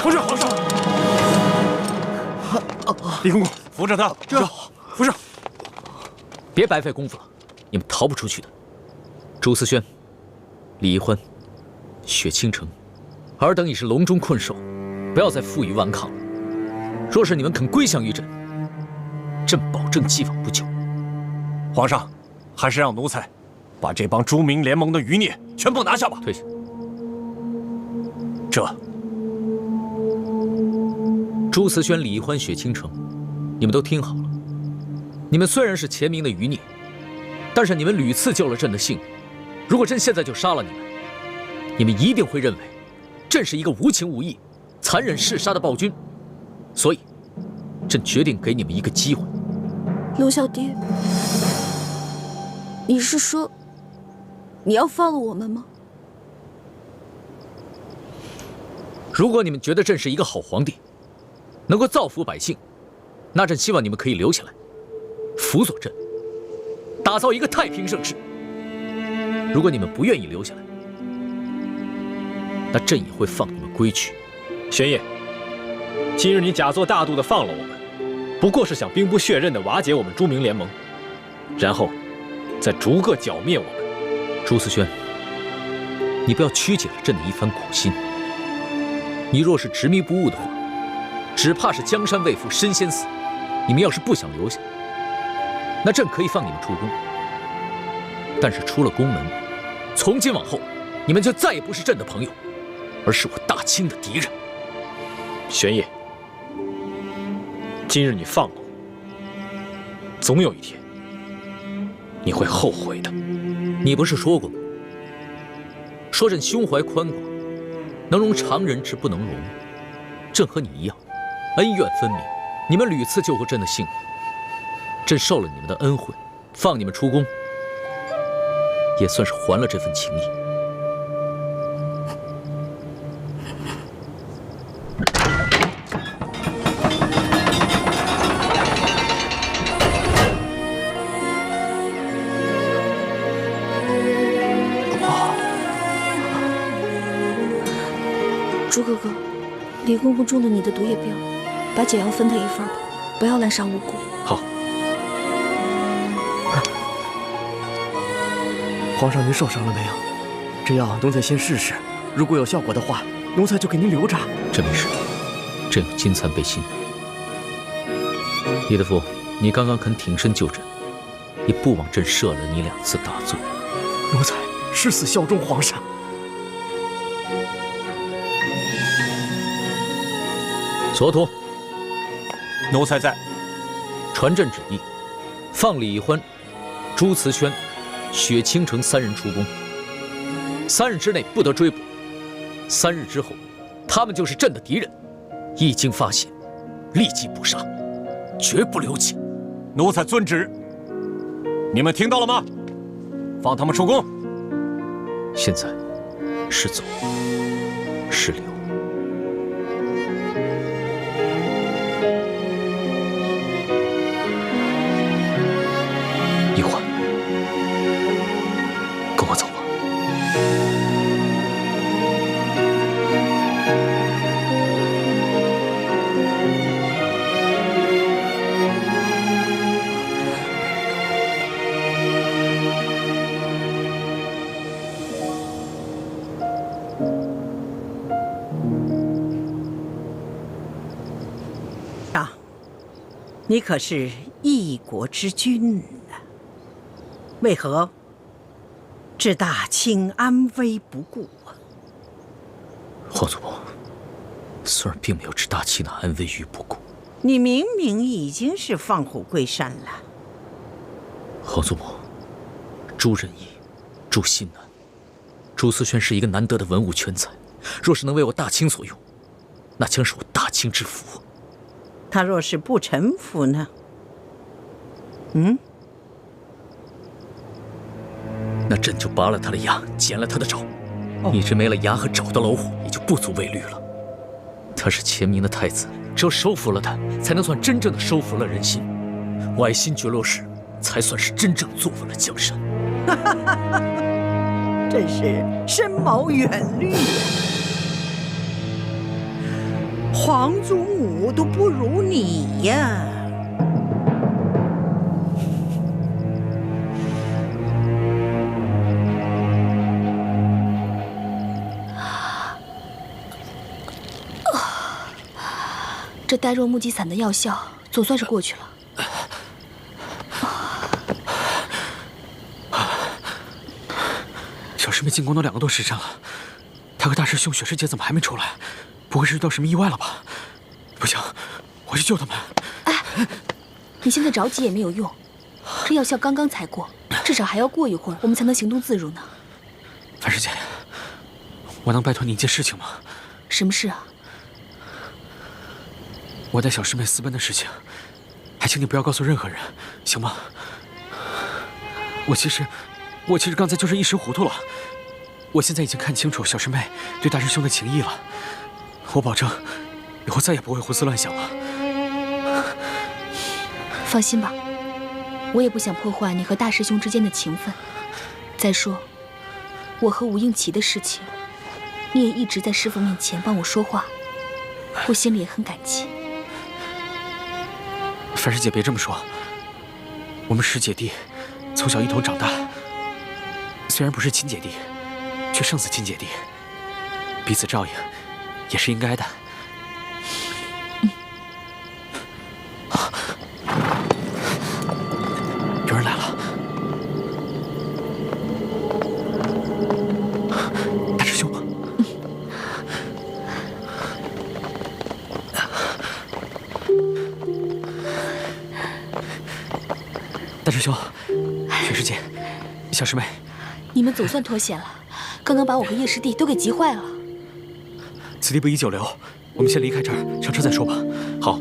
皇上，皇上！李公公，扶着他，扶上！别白费功夫了，你们逃不出去的。朱思轩、李易欢、雪倾城，尔等已是笼中困兽，不要再负隅顽抗了。若是你们肯归降于朕，朕保证既往不咎。皇上，还是让奴才把这帮朱明联盟的余孽全部拿下吧。退下。这朱思轩、李易欢、雪倾城，你们都听好了。你们虽然是前明的余孽，但是你们屡次救了朕的性命。如果朕现在就杀了你们，你们一定会认为朕是一个无情无义、残忍嗜杀的暴君。所以，朕决定给你们一个机会。龙小爹，你是说你要放了我们吗？如果你们觉得朕是一个好皇帝，能够造福百姓，那朕希望你们可以留下来，辅佐朕，打造一个太平盛世。如果你们不愿意留下来，那朕也会放你们归去。玄烨，今日你假作大度的放了我们，不过是想兵不血刃的瓦解我们朱明联盟，然后再逐个剿灭我们。朱思轩，你不要曲解了朕的一番苦心。你若是执迷不悟的话，只怕是江山未复身先死。你们要是不想留下，那朕可以放你们出宫。但是出了宫门，从今往后，你们就再也不是朕的朋友，而是我大清的敌人。玄烨，今日你放了我，总有一天你会后悔的。你不是说过吗？说朕胸怀宽广，能容常人之不能容。朕和你一样，恩怨分明。你们屡次救过朕的性命，朕受了你们的恩惠，放你们出宫，也算是还了这份情谊。朱哥哥，李公公中了你的毒液镖，把解药分他一份吧，不要滥杀无辜。好。皇上，您受伤了没有？这药奴才先试试，如果有效果的话，奴才就给您留着。朕没事，朕有金蚕背心。李德福，你刚刚肯挺身救朕，也不枉朕赦了你2次大罪。奴才誓死效忠皇上。所图，奴才在。传朕旨意，放李易欢、朱慈轩、雪倾城3人出宫。3日之内不得追捕。3日之后，他们就是朕的敌人。一经发现，立即捕杀，绝不留情。奴才遵旨。你们听到了吗？放他们出宫。现在是走是留？易欢，跟我走吧。你可是一国之君呐，为何置大清安危不顾啊？皇祖母，孙儿并没有置大清的安危于不顾。你明明已经是放虎归山了。皇祖母，朱仁义、朱信南、朱思轩是一个难得的文武全才，若是能为我大清所用，那将是我大清之福。他若是不臣服呢？那朕就拔了他的牙，剪了他的爪。一只没了牙和爪的老虎，也就不足为虑了。他是前明的太子，只有收服了他，才能算真正的收服了人心。我爱新觉罗氏，才算是真正坐稳了江山。真是深谋远虑呀！皇祖母都不如你呀。这呆若木鸡散的药效总算是过去了。小师妹进宫都2个多时辰了，她和大师兄雪师姐怎么还没出来？不会是遇到什么意外了吧？不行，我去救他们。哎，你现在着急也没有用，这药效刚刚才过，至少还要过一会儿，我们才能行动自如呢。樊师姐，我能拜托你一件事情吗？什么事啊？我带小师妹私奔的事情，还请你不要告诉任何人，行吗？我其实刚才就是一时糊涂了。我现在已经看清楚小师妹对大师兄的情谊了，我保证以后再也不会胡思乱想了。放心吧，我也不想破坏你和大师兄之间的情分。再说，我和吴应奇的事情，你也一直在师父面前帮我说话，我心里也很感激。樊师姐别这么说，我们师姐弟从小一同长大，虽然不是亲姐弟，却胜似亲姐弟，彼此照应也是应该的。有人来了，大师兄。大师兄，雪师姐，小师妹，你们总算脱险了，刚刚把我和叶师弟都给急坏了。此地不宜久留，我们先离开这儿，上车再说吧。好。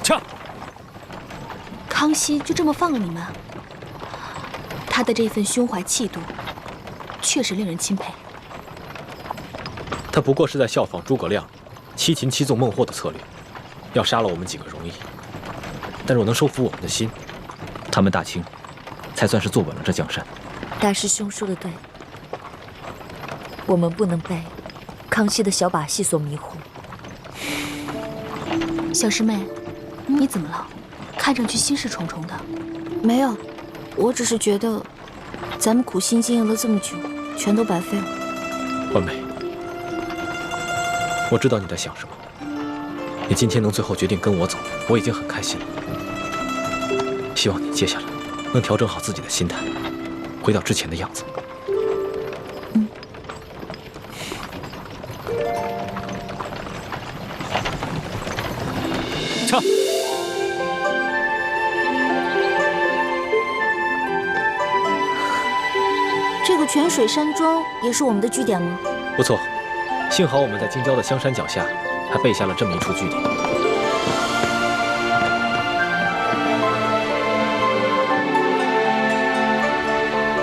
驾！康熙就这么放了你们？他的这份胸怀气度，确实令人钦佩。他不过是在效仿诸葛亮七擒七纵孟获的策略，要杀了我们几个容易，但若能收服我们的心，他们大清才算是坐稳了这江山。大师兄说的对，我们不能被康熙的小把戏所迷惑。小师妹，你怎么了？看上去心事重重的。没有，我只是觉得，咱们苦心经营了这么久，全都白费了。欢梅，我知道你在想什么。你今天能最后决定跟我走，我已经很开心了。希望你接下来能调整好自己的心态，回到之前的样子。撤！这个泉水山庄也是我们的据点吗？不错，幸好我们在京郊的香山脚下还备下了这么一处据点。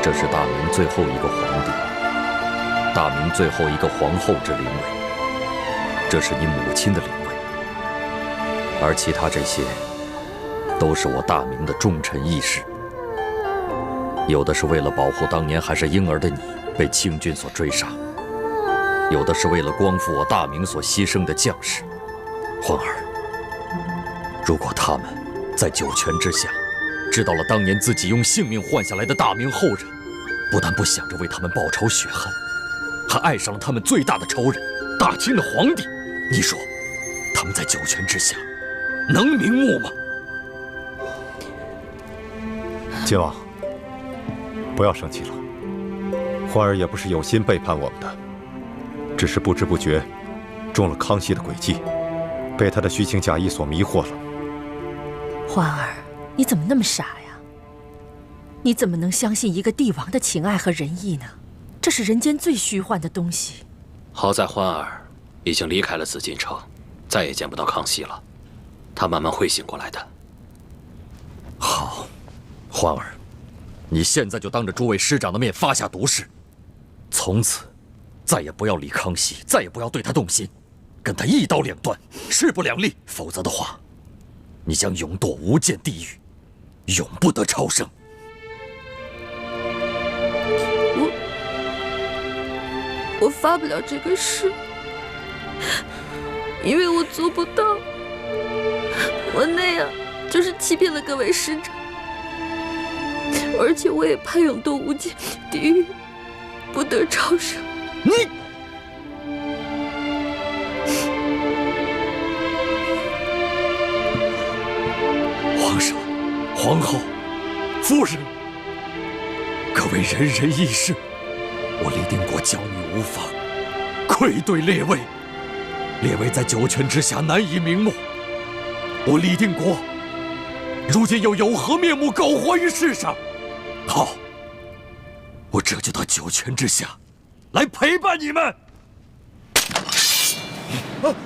这是大明最后一个皇帝，大明最后一个皇后之灵位，这是你母亲的灵位，而其他这些，都是我大明的重臣义士。有的是为了保护当年还是婴儿的你被清军所追杀，有的是为了光复我大明所牺牲的将士。欢儿，如果他们在九泉之下知道了当年自己用性命换下来的大明后人，不但不想着为他们报仇雪恨，还爱上了他们最大的仇人大清的皇帝，你说他们在九泉之下能瞑目吗？靖王，不要生气了，欢儿也不是有心背叛我们的，只是不知不觉中了康熙的诡计，被他的虚情假意所迷惑了。欢儿，你怎么那么傻呀？你怎么能相信一个帝王的情爱和仁义呢？这是人间最虚幻的东西。好在欢儿已经离开了紫禁城，再也见不到康熙了，他慢慢会醒过来的。好，欢儿，你现在就当着诸位师长的面发下毒誓，从此再也不要理康熙，再也不要对他动心，跟他一刀两断，势不两立。否则的话，你将永堕无间地狱，永不得超生。我发不了这个誓，因为我做不到。我那样就是欺骗了各位师长，而且我也怕永堕无间地狱，不得超生。你，皇上、皇后、夫人，各位人人义士，我李定国教女无方，愧对列位。列位在九泉之下难以瞑目，我李定国如今又有何面目苟活于世上？好，我这就到九泉之下来陪伴你们。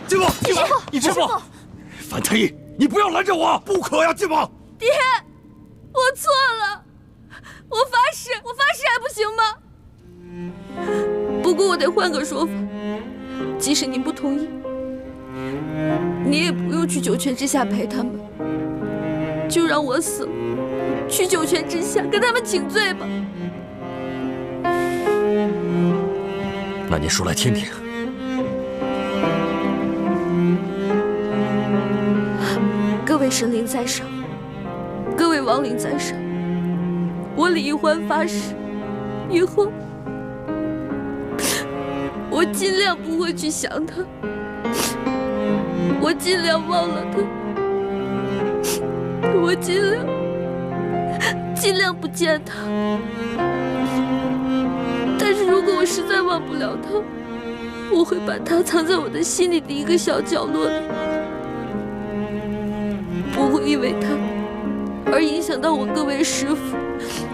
晋王，晋王，你师父，樊太医，你不要拦着我，不可呀，晋王。爹，我错了，我发誓还不行吗？不过我得换个说法，即使您不同意，你也不用去九泉之下陪他们，就让我死了，去九泉之下跟他们请罪吧。那你说来听听。各位神灵在上，各位亡灵在上，我李易欢发誓，以后我尽量不会去想他，我尽量忘了他，我尽量不见他。但是如果我实在忘不了他，我会把他藏在我的心里的一个小角落里，不会因为他而影响到我各位师父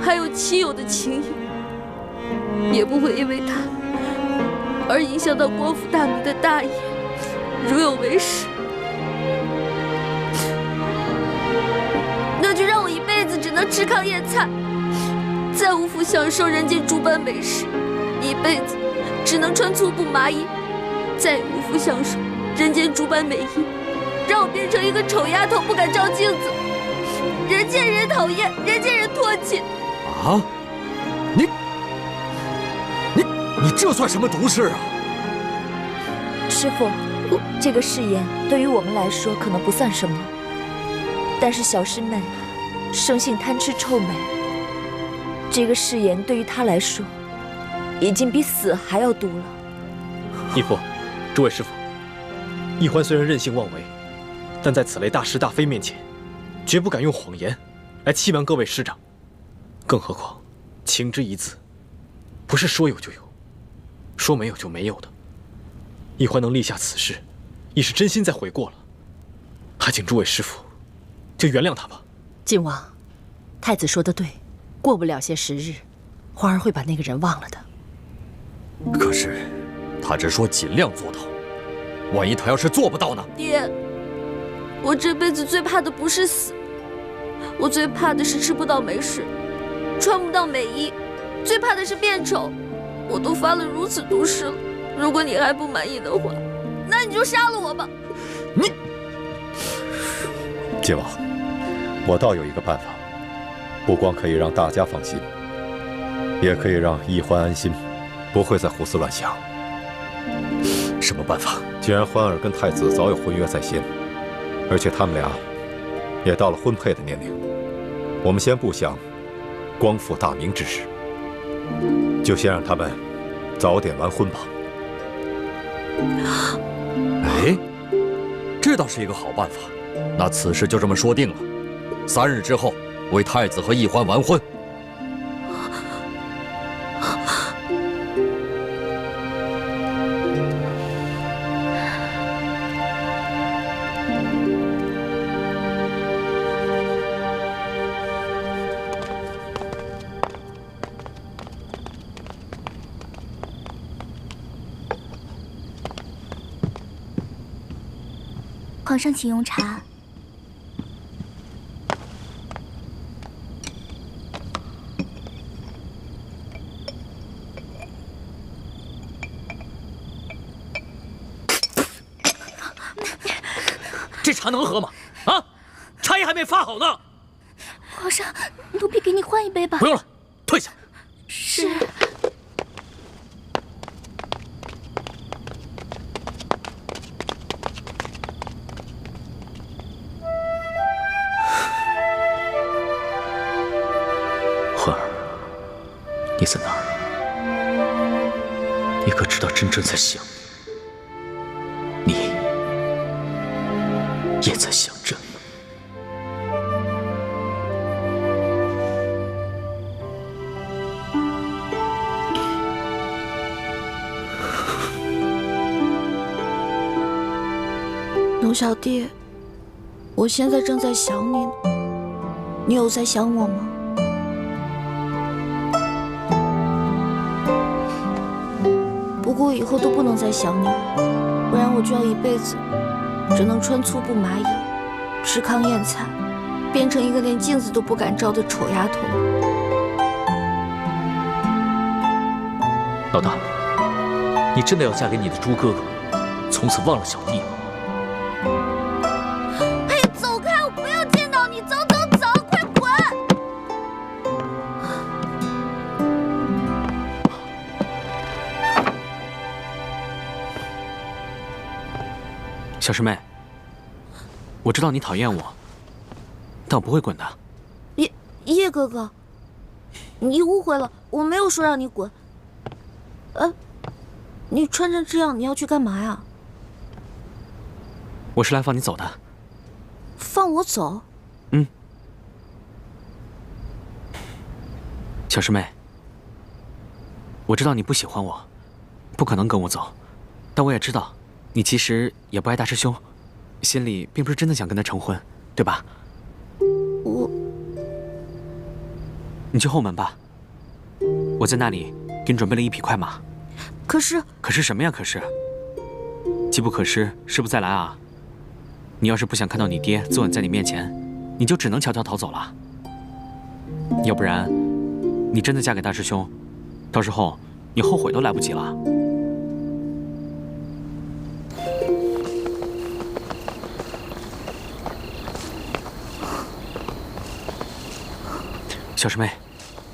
还有亲友的情谊，也不会因为他而影响到光复大明的大业，如有为师，那就让我一辈子只能吃糠咽菜，再无福享受人间诸般美食，一辈子只能穿粗布麻衣，再也无福享受人间诸般美衣，让我变成一个丑丫头，不敢照镜子，人见人讨厌，人见人唾弃。啊！你这算什么毒誓啊？师父，这个誓言对于我们来说可能不算什么，但是小师妹生性贪吃臭美，这个誓言对于她来说已经比死还要毒了。义父，诸位师父，易欢虽然任性妄为，但在此类大是大非面前，绝不敢用谎言来欺瞒各位师长。更何况，情之一字，不是说有就有，说没有就没有的。易欢能立下此誓，已是真心在悔过了。还请诸位师父就原谅他吧。靖王，太子说的对，过不了些时日，花儿会把那个人忘了的。可是，他只说尽量做到，万一他要是做不到呢？爹，我这辈子最怕的不是死，我最怕的是吃不到美食，穿不到美衣，最怕的是变丑。我都发了如此毒誓了，如果你还不满意的话，那你就杀了我吧。你，晋王，我倒有一个办法，不光可以让大家放心，也可以让易欢安心，不会再胡思乱想。什么办法？既然欢儿跟太子早有婚约在先，而且他们俩也到了婚配的年龄，我们先不想光复大明之事，就先让他们早点完婚吧。哎，这倒是一个好办法。那此事就这么说定了，3日之后为太子和易欢完婚。皇上，请用茶。这茶能喝吗？啊，茶叶还没发好呢。皇上，奴婢给你换一杯吧。不用了，退下。是。你在哪儿？你可知道真正在想你，也在想朕吗？龙小弟，我现在正在想你呢，你有在想我吗？不过以后都不能再想你了，不然我就要一辈子只能穿粗布麻衣，吃糠咽菜，变成一个连镜子都不敢照的丑丫头。老大，你真的要嫁给你的猪哥哥，从此忘了小弟吗？嘿，走开！我不要见到你！走走走，快滚！小师妹，我知道你讨厌我，但我不会滚的。叶哥哥，你误会了，我没有说让你滚。你穿成这样，你要去干嘛呀？我是来放你走的。放我走？嗯。小师妹，我知道你不喜欢我，不可能跟我走，但我也知道你其实也不爱大师兄，心里并不是真的想跟他成婚，对吧？你去后门吧，我在那里给你准备了一匹快马。可是什么呀？可是，机不可失，失不再来啊！你要是不想看到你爹自刎在你面前，你就只能悄悄逃走了。要不然，你真的嫁给大师兄，到时候你后悔都来不及了。小师妹，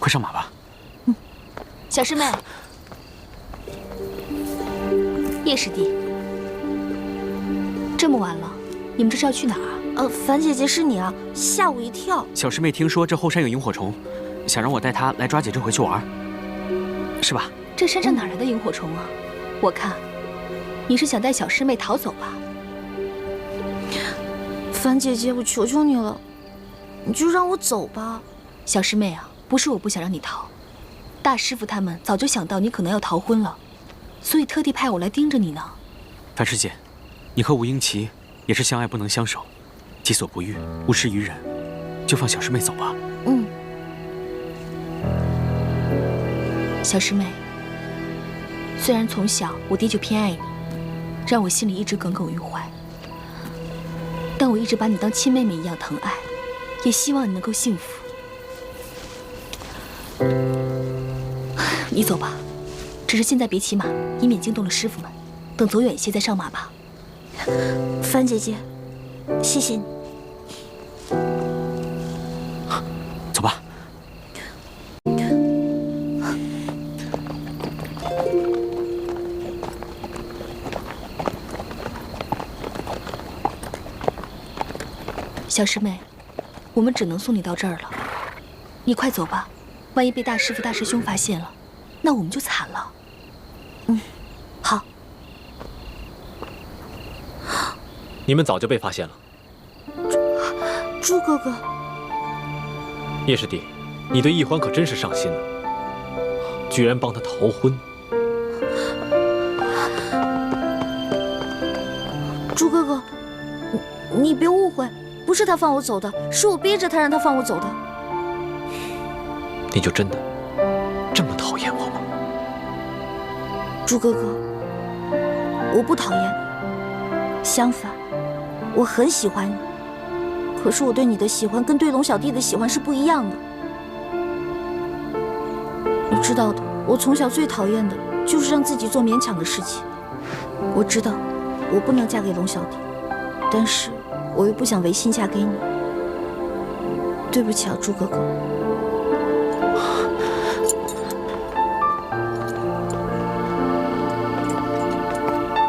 快上马吧。小师妹，叶师弟，这么晚了，你们这是要去哪儿啊？樊姐姐是你啊，吓我一跳。小师妹听说这后山有萤火虫，想让我带她来抓几只回去玩，是吧？这山上哪来的萤火虫啊？我看你是想带小师妹逃走吧？樊姐姐，我求求你了，你就让我走吧。小师妹啊，不是我不想让你逃，大师傅他们早就想到你可能要逃婚了，所以特地派我来盯着你呢。樊师姐，你和吴英奇也是相爱不能相守，己所不欲，勿施于人，就放小师妹走吧。嗯。小师妹，虽然从小我爹就偏爱你，让我心里一直耿耿于怀，但我一直把你当亲妹妹一样疼爱，也希望你能够幸福。你走吧，只是现在别骑马，以免惊动了师傅们。等走远一些再上马吧。樊姐姐，谢谢你。走吧。小师妹，我们只能送你到这儿了，你快走吧，万一被大师傅、大师兄发现了，那我们就惨了。嗯，好。你们早就被发现了。朱哥哥，叶师弟，你对易欢可真是上心了，居然帮他逃婚。朱哥哥，你别误会，不是他放我走的，是我逼着他让他放我走的。你就真的这么讨厌我吗？朱哥哥，我不讨厌你，相反，我很喜欢你。可是我对你的喜欢跟对龙小弟的喜欢是不一样的。你知道的，我从小最讨厌的就是让自己做勉强的事情。我知道我不能嫁给龙小弟，但是我又不想违心嫁给你。对不起啊，朱哥哥。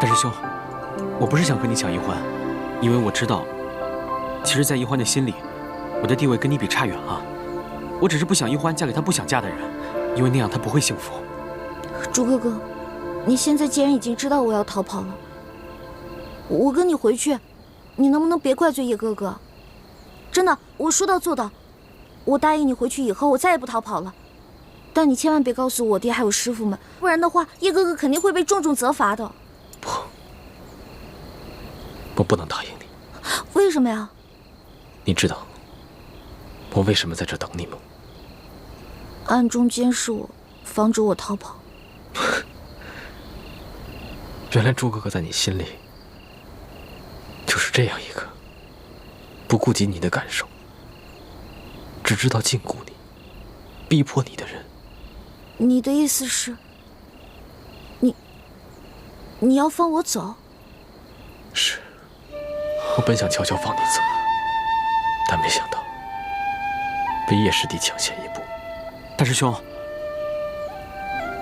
大师兄，我不是想和你抢易欢，因为我知道，其实，在易欢的心里，我的地位跟你比差远了。我只是不想易欢嫁给他不想嫁的人，因为那样他不会幸福。朱哥哥，你现在既然已经知道我要逃跑了，我跟你回去，你能不能别怪罪叶哥哥？真的，我说到做到。我答应你回去以后，我再也不逃跑了。但你千万别告诉我爹还有师傅们，不然的话，叶哥哥肯定会被重重责罚的。不，我不能答应你。为什么呀？你知道我为什么在这等你吗？暗中监视我，防止我逃跑。原来朱哥哥在你心里就是这样一个不顾及你的感受，只知道禁锢你、逼迫你的人。你的意思是，你要放我走？是，我本想悄悄放你走，但没想到被叶师弟抢先一步。大师兄，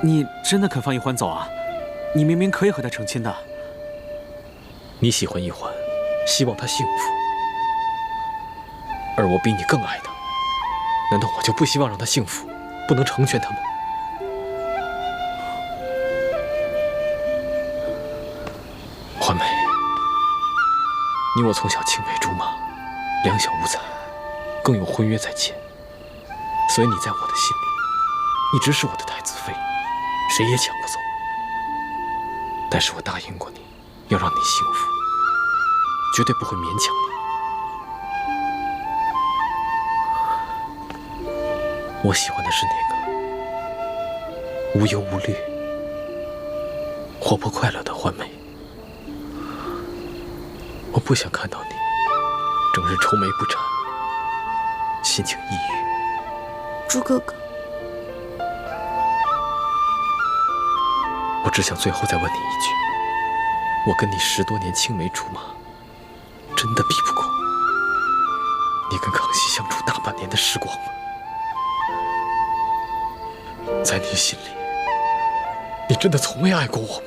你真的肯放一环走啊？你明明可以和他成亲的。你喜欢一环，希望他幸福，而我比你更爱他，难道我就不希望让他幸福，不能成全他吗？环美，你我从小青梅竹马，两小无猜，更有婚约在前，所以你在我的心里一直是我的太子妃，谁也抢不走。但是我答应过你，要让你幸福，绝对不会勉强你。我喜欢的是那个无忧无虑、活泼快乐的欢美。我不想看到你整日愁眉不展，心情抑郁。朱哥哥，我只想最后再问你一句，我跟你10多年青梅竹马，真的比不过你跟康熙相处大半年的时光吗？在你心里，你真的从未爱过我吗？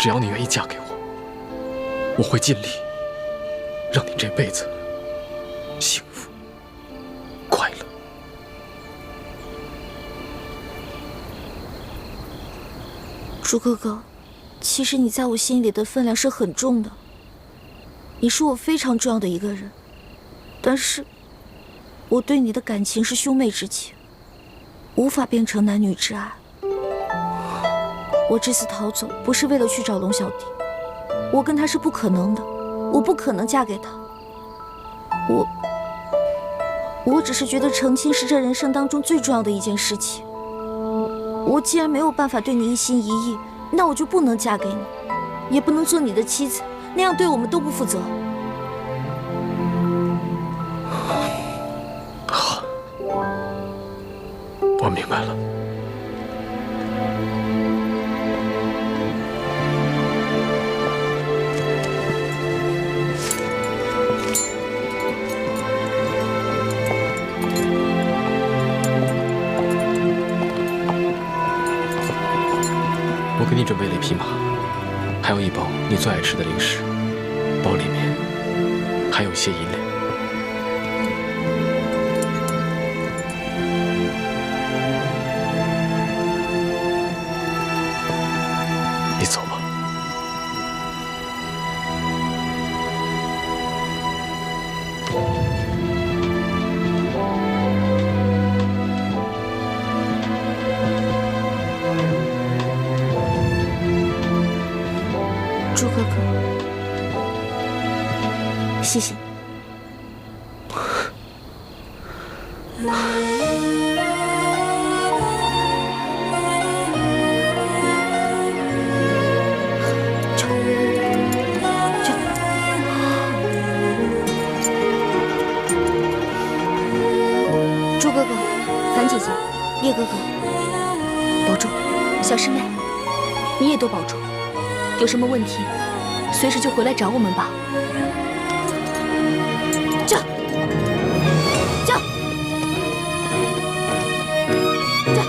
只要你愿意嫁给我，我会尽力让你这辈子幸福快乐。朱哥哥，其实你在我心里的分量是很重的，你是我非常重要的一个人，但是我对你的感情是兄妹之情，无法变成男女之爱。我这次逃走不是为了去找龙小弟，我跟他是不可能的，我不可能嫁给他。我只是觉得成亲是这人生当中最重要的一件事情。我既然没有办法对你一心一意，那我就不能嫁给你，也不能做你的妻子，那样对我们都不负责。好，我明白了。我给你准备了一匹马，还有一包你最爱吃的零食，包里面还有一些银两。你走吧。朱哥哥，谢谢你。朱哥哥，樊姐姐，叶哥哥，保重。小师妹，你也多保重。有什么问题，随时就回来找我们吧。驾！驾！驾！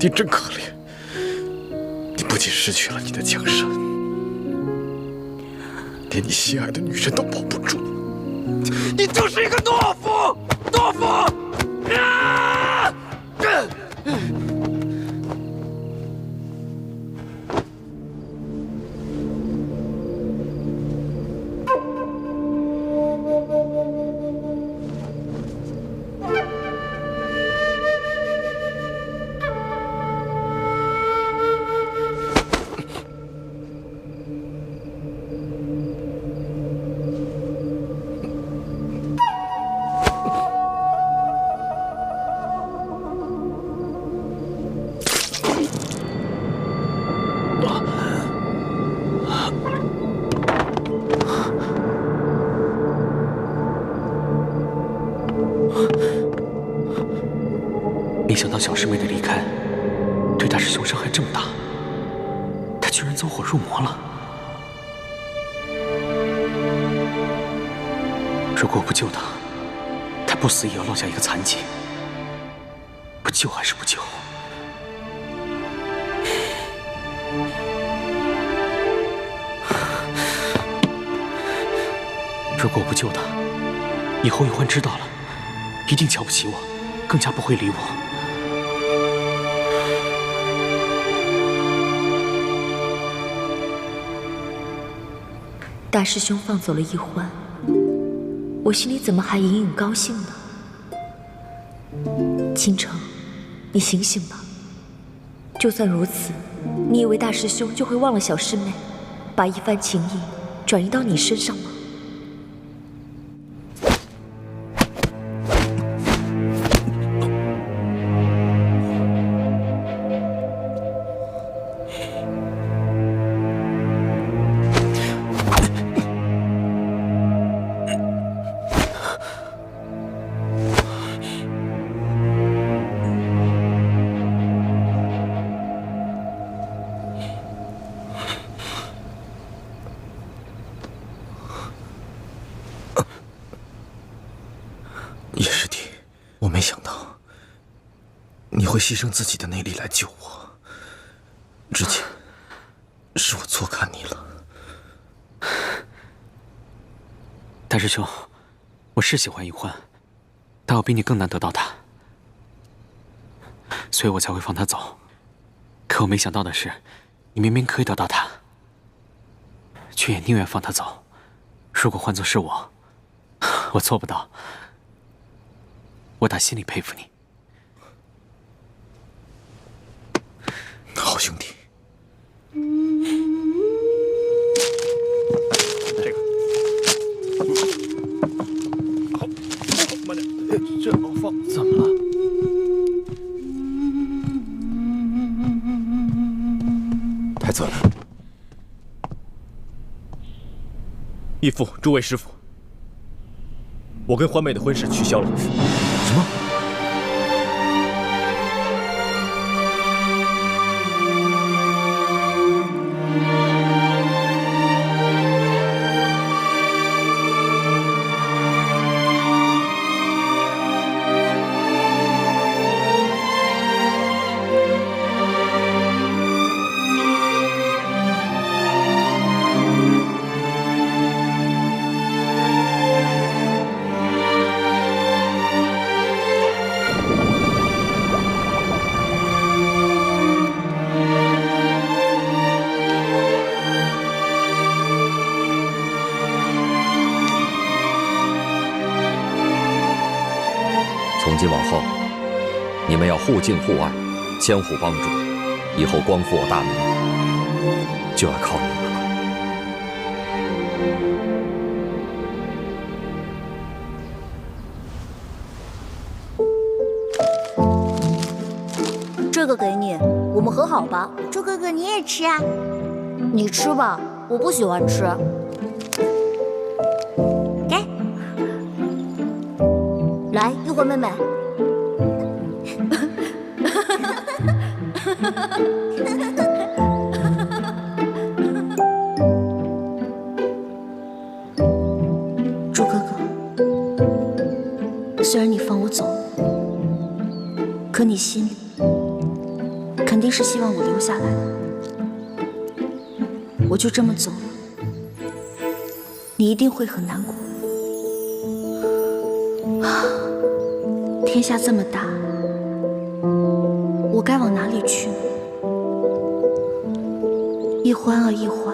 定真可怜。你不仅失去了你的江山，连你心爱的女人都保不住。你就是一个懦夫！懦夫！啊！没想到小师妹的离开，对大师兄伤害这么大，他居然走火入魔了。如果我不救他，他不死也要落下一个残疾。不救还是不救？如果我不救他，以后玉欢知道了，一定瞧不起我，更加不会理我。大师兄放走了易欢，我心里怎么还隐隐高兴呢？倾城，你醒醒吧！就算如此，你以为大师兄就会忘了小师妹，把一番情谊转移到你身上吗？会牺牲自己的内力来救我。之前是我错看你了。大师兄，我是喜欢易欢，但我比你更难得到她，所以我才会放她走。可我没想到的是，你明明可以得到她，却也宁愿放她走。如果换作是我，我做不到。我打心里佩服你。 好兄弟，这个好，慢点，这好放。怎么了？太子，义父，诸位师傅，我跟欢妹的婚事取消了。什么？ 从今往后，你们要互敬互爱，相互帮助，以后光复我大明，就要靠你们了。这个给你，我们和好吧。周哥哥，你也吃啊？你吃吧，我不喜欢吃。给，来，玉欢妹妹。朱哥哥，虽然你放我走了，可你心里肯定是希望我留下来。我就这么走了，你一定会很难过。天下这么大，我该往哪里去呢？一欢啊一欢，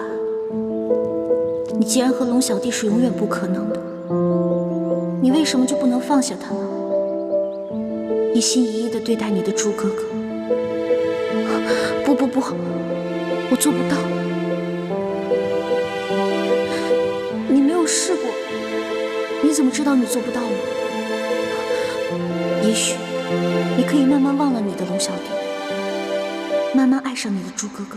你既然和龙小弟是永远不可能的，你为什么就不能放下他呢？一心一意地对待你的朱哥哥。不，我做不到。你没有试过，你怎么知道你做不到呢？也许你可以慢慢忘了你的龙小弟，慢慢爱上你的朱哥哥。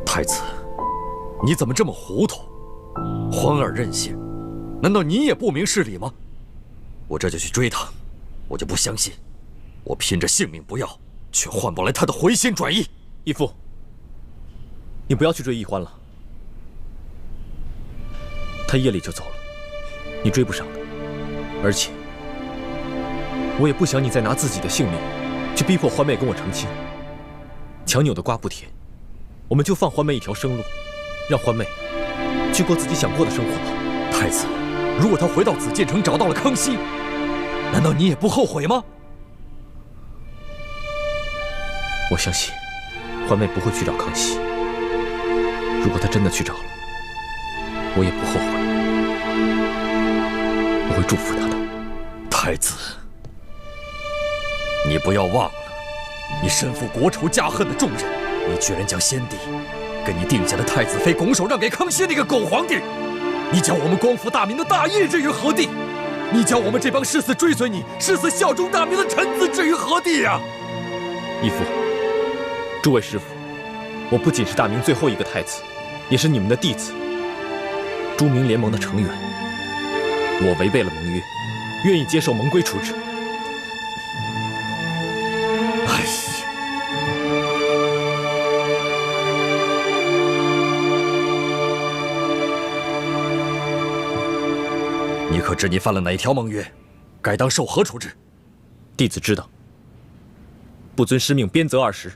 太子，你怎么这么糊涂？欢儿任性，难道你也不明事理吗？我这就去追他，我就不相信，我拼着性命不要，却换不来他的回心转意。义父，你不要去追易欢了，他夜里就走了，你追不上的。而且，我也不想你再拿自己的性命去逼迫欢妹跟我成亲。强扭的瓜不甜。我们就放欢妹一条生路，让欢妹去过自己想过的生活吧。太子，如果她回到紫禁城找到了康熙，难道你也不后悔吗？我相信欢妹不会去找康熙。如果她真的去找了，我也不后悔，我会祝福她的。太子，你不要忘了，你身负国仇家恨的重任。你居然将先帝给你定下的太子妃拱手让给康熙那个狗皇帝，你将我们光复大明的大业置于何地？你将我们这帮誓死追随你、誓死效忠大明的臣子置于何地呀？义父，诸位师傅，我不仅是大明最后一个太子，也是你们的弟子，朱明联盟的成员。我违背了盟约，愿意接受盟规处置。哎呀！你可知你犯了哪条盟约？该当受何处置？弟子知道。不遵师命，鞭责20；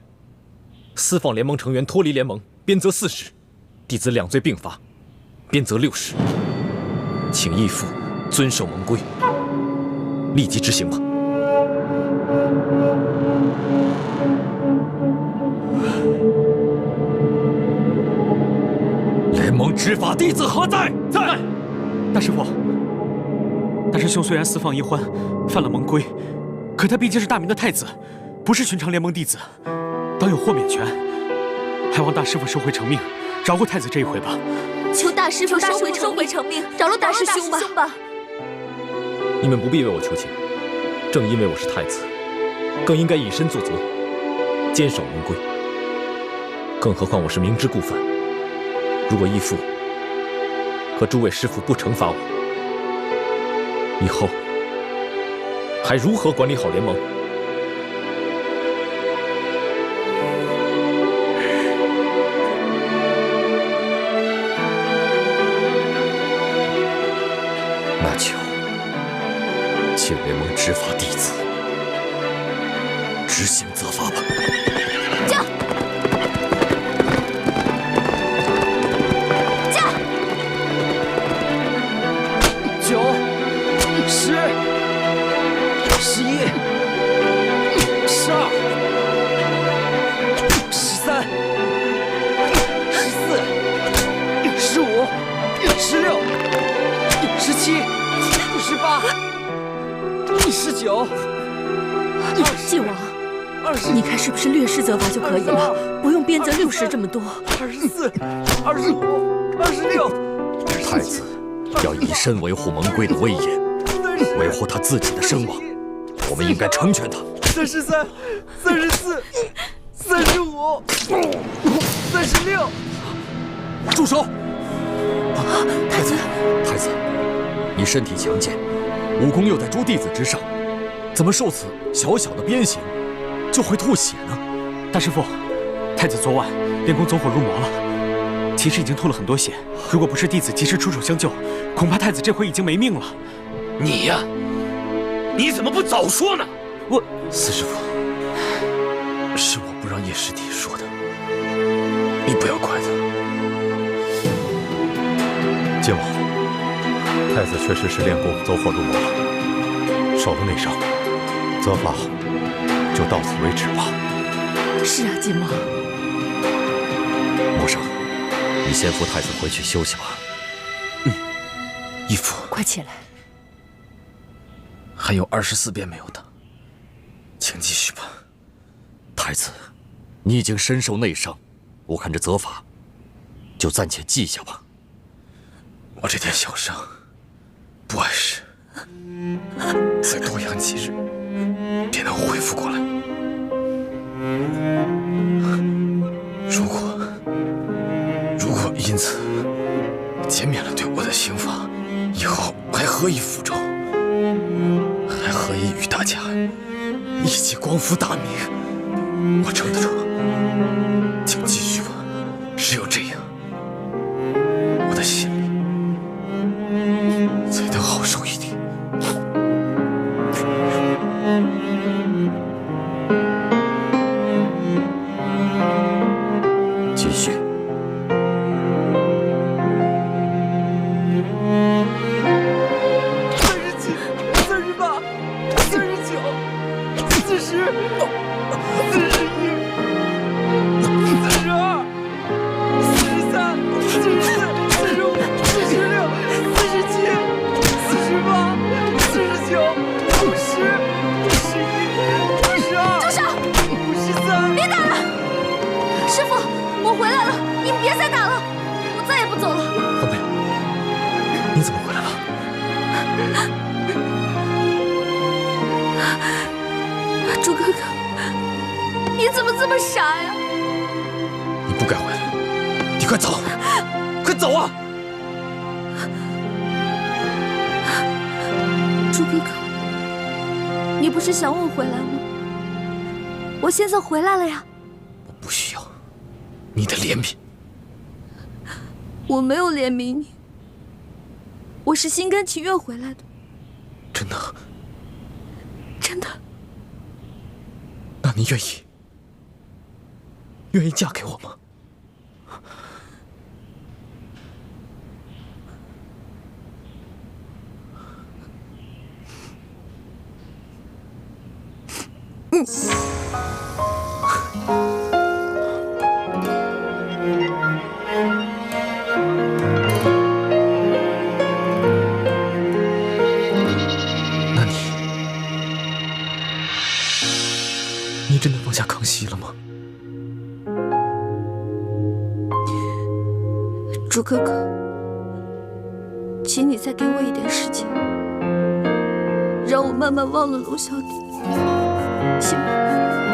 私放联盟成员脱离联盟，鞭责40。弟子两罪并罚，鞭责60。请义父遵守盟规，立即执行吧。联盟执法弟子何在？在。大师傅。大师兄虽然私放易欢，犯了盟规，可他毕竟是大明的太子，不是寻常联盟弟子，当有豁免权。还望大师傅收回成命，饶过太子这一回吧。求大师傅收回成命，饶了大师兄吧。你们不必为我求情，正因为我是太子，更应该以身作则，坚守盟规。更何况我是明知故犯，如果义父和诸位师傅不惩罚我，以后还如何管理好联盟？那就请联盟执法弟子执行责罚吧。驾！驾！9、10、11、12、13、14、15、16、17、18、19、晋王，你看是不是略施责罚就可以了？不用鞭责60这么多。24、25、26。太子要以身维护盟规的威严，维护他自己的声望。我们应该成全他。33、34、35、36。住手！太子，太子，你身体强健，武功又在诸弟子之上，怎么受此小小的鞭刑就会吐血呢？大师父，太子昨晚练功走火入魔了，其实已经吐了很多血。如果不是弟子及时出手相救，恐怕太子这回已经没命了。你呀，你怎么不早说呢？四师父，是我不让叶师弟说的，你不要怪他。靖王，太子确实是练功走火入魔了，受了内伤，责罚就到此为止吧。是啊，靖王。莫生，你先扶太子回去休息吧。义父，快起来。还有24鞭没有打，请继续吧。太子，你已经身受内伤，我看这责罚就暂且记下吧。我这点小伤不碍事，再多养几日，便能恢复过来。如果因此减免了对我的刑罚，以后还何以复仇？还何以与大家一起光复大明？我撑得住，请继续吧。只有这样，我的心里才能好受一点。继续。朱哥哥，你怎么这么傻呀？你不该回来，你快走，快走啊！朱哥哥，你不是想我回来吗？我现在回来了呀。我不需要你的怜悯。我没有怜悯你，我是心甘情愿回来的。真的？真的。那你愿意嫁给我吗？那你真的放下康熙了吗？朱哥哥，请你再给我一点时间，让我慢慢忘了龙小弟，行吗？